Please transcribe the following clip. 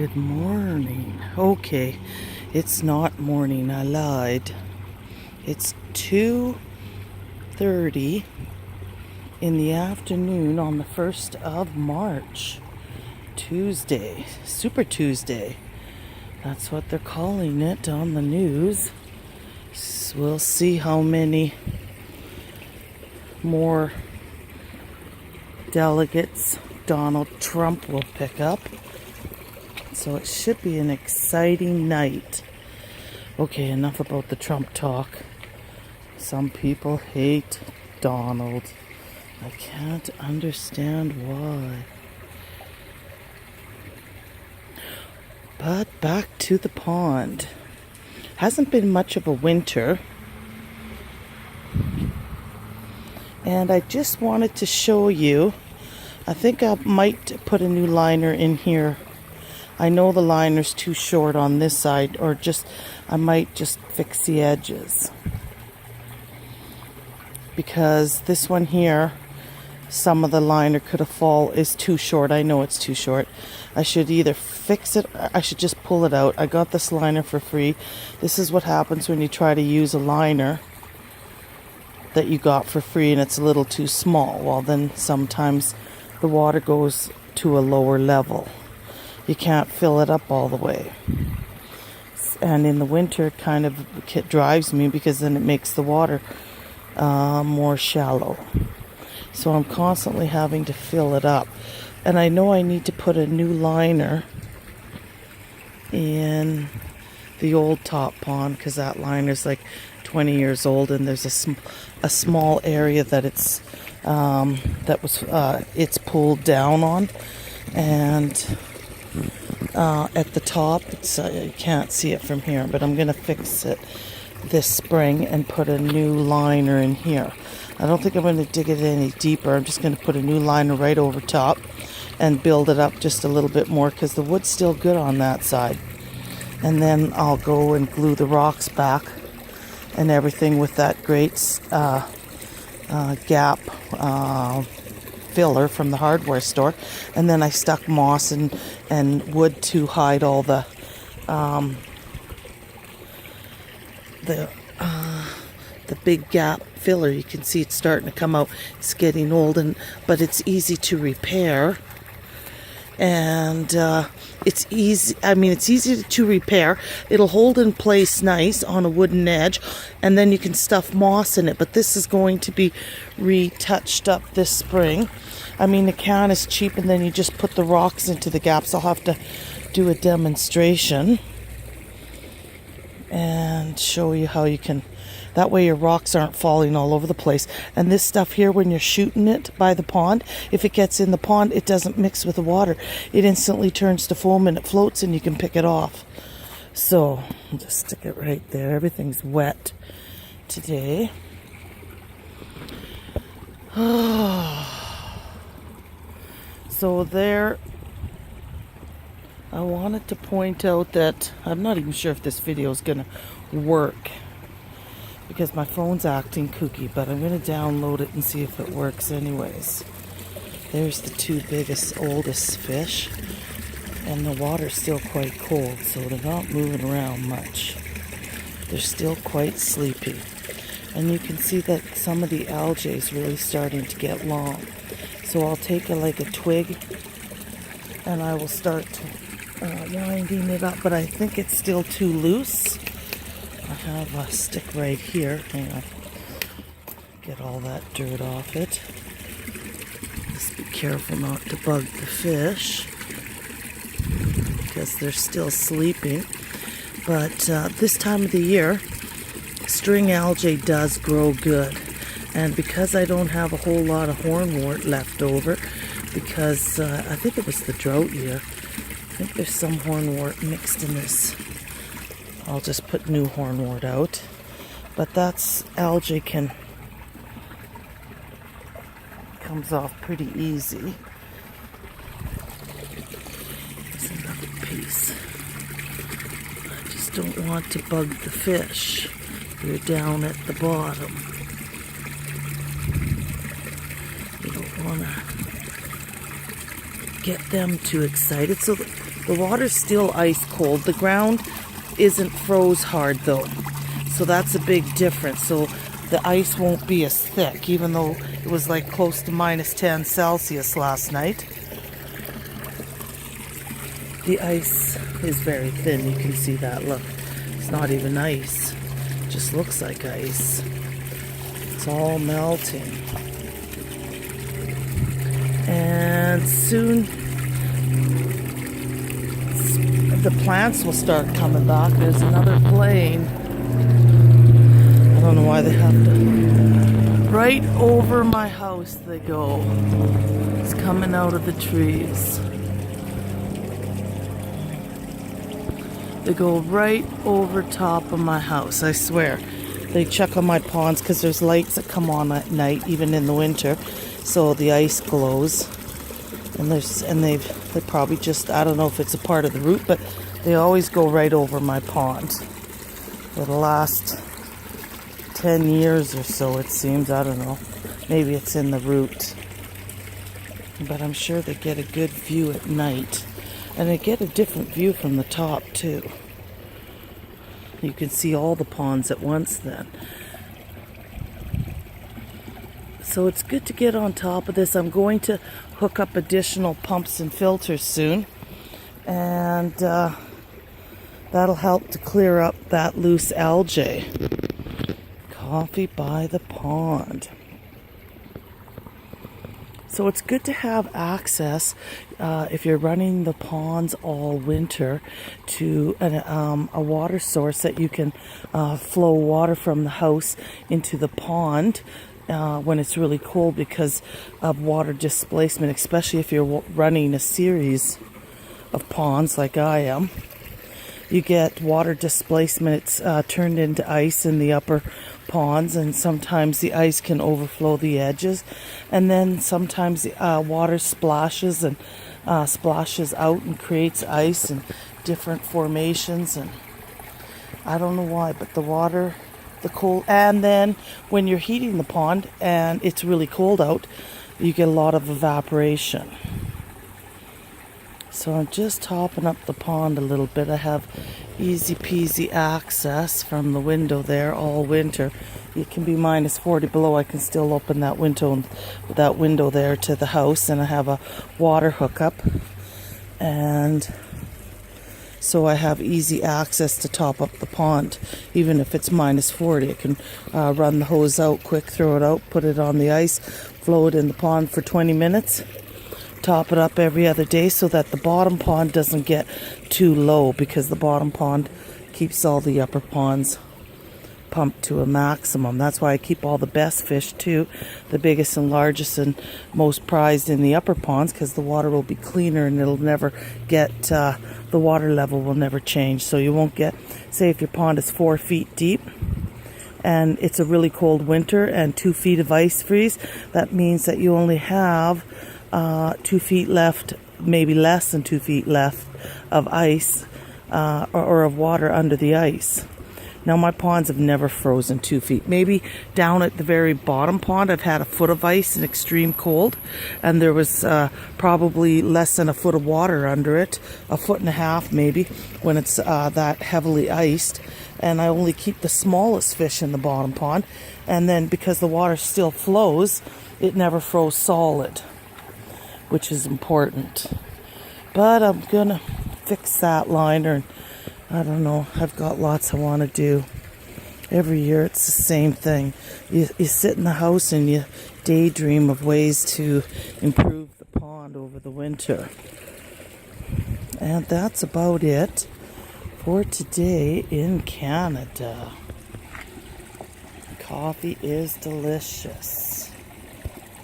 Good morning. Okay, it's not morning. I lied. It's 2:30 in the afternoon on the 1st of March. Tuesday. Super Tuesday. That's what they're calling it on the news. So we'll see how many more delegates Donald Trump will pick up. So it should be an exciting night. Okay, enough about the Trump talk. Some people hate Donald. I can't understand why. But back to the pond. Hasn't been much of a winter. And I just wanted to show you, I think I might put a new liner in here. I know the liner's too short on this side, or I might just fix the edges. Because this one here, some of the liner is too short. I know it's too short. I should either fix it, I should just pull it out. I got this liner for free. This is what happens when you try to use a liner that you got for free and it's a little too small. Well, then sometimes the water goes to a lower level. You can't fill it up all the way. And in the winter, it kind of drives me because then it makes the water more shallow. So I'm constantly having to fill it up. And I know I need to put a new liner in the old top pond because that liner's like 20 years old, and there's a small area that it's pulled down on, and at the top, you can't see it from here, but I'm going to fix it this spring and put a new liner in here. I don't think I'm going to dig it any deeper. I'm just going to put a new liner right over top and build it up just a little bit more because the wood's still good on that side. And then I'll go and glue the rocks back and everything with that great gap filler from the hardware store. And then I stuck moss and wood to hide all the big gap filler. You can see it's starting to come out. It's getting old, but it's easy to repair. And it's easy to repair. It'll hold in place nice on a wooden edge, and then you can stuff moss in it. But this is going to be retouched up this spring. I mean, the can is cheap, and then you just put the rocks into the gaps. I'll have to do a demonstration and show you how you can. That way your rocks aren't falling all over the place. And this stuff here, when you're shooting it by the pond, if it gets in the pond, it doesn't mix with the water. It instantly turns to foam and it floats and you can pick it off. So, I'll just stick it right there. Everything's wet today. So there, I wanted to point out that I'm not even sure if this video is going to work, because my phone's acting kooky, but I'm going to download it and see if it works anyways. There's the two biggest, oldest fish, and the water's still quite cold, so they're not moving around much. They're still quite sleepy. And you can see that some of the algae is really starting to get long. So I'll take a twig, and I will start winding it up, but I think it's still too loose. I have a stick right here. Hang on. Get all that dirt off it. Just be careful not to bug the fish because they're still sleeping. But this time of the year, string algae does grow good. And because I don't have a whole lot of hornwort left over, because I think it was the drought year, I think there's some hornwort mixed in this. I'll just put new hornwort out. But that's algae comes off pretty easy. There's another piece. I just don't want to bug the fish. They're down at the bottom. You don't want to get them too excited. So The water's still ice cold. The ground isn't froze hard though. So that's a big difference. So the ice won't be as thick, even though it was like close to -10 Celsius last night. The ice is very thin. You can see that. Look, it's not even ice. It just looks like ice. It's all melting. And soon the plants will start coming back. There's another plane. I don't know why they have to. Right over my house they go. It's coming out of the trees. They go right over top of my house, I swear. They check on my ponds because there's lights that come on at night, even in the winter. So the ice glows. And they probably just, I don't know if it's a part of the route, but they always go right over my pond. For the last 10 years or so, it seems. I don't know. Maybe it's in the route. But I'm sure they get a good view at night. And they get a different view from the top, too. You can see all the ponds at once then. So it's good to get on top of this. I'm going to hook up additional pumps and filters soon. And that'll help to clear up that loose algae. Coffee by the pond. So it's good to have access, if you're running the ponds all winter, to a water source that you can flow water from the house into the pond when it's really cold because of water displacement, especially if you're running a series of ponds like I am. You get water displacement. It's turned into ice in the upper ponds, and sometimes the ice can overflow the edges, and then sometimes water splashes and splashes out and creates ice and different formations, and I don't know why, but the water, the cold, and then when you're heating the pond and it's really cold out, you get a lot of evaporation. So I'm just topping up the pond a little bit. I have easy peasy access from the window there all winter. It can be -40 below. I can still open that window there to the house, and I have a water hookup. And so I have easy access to top up the pond. Even if it's -40, I can run the hose out quick, throw it out, put it on the ice, flow it in the pond for 20 minutes. Top it up every other day so that the bottom pond doesn't get too low, because the bottom pond keeps all the upper ponds pumped to a maximum. That's why I keep all the best fish too, the biggest and largest and most prized in the upper ponds, because the water will be cleaner and it'll never get, the water level will never change. So you won't get, say if your pond is 4 feet deep and it's a really cold winter and 2 feet of ice freeze, that means that you only have 2 feet left, maybe less than 2 feet left of ice or of water under the ice. Now my ponds have never frozen 2 feet. Maybe down at the very bottom pond I've had a foot of ice in extreme cold, and there was probably less than a foot of water under it, a foot and a half maybe, when it's that heavily iced. And I only keep the smallest fish in the bottom pond, and then because the water still flows, it never froze solid, which is important. But I'm gonna fix that liner, and I don't know, I've got lots I want to do. Every year it's the same thing. You sit in the house and you daydream of ways to improve the pond over the winter. And that's about it for today in Canada. Coffee is delicious.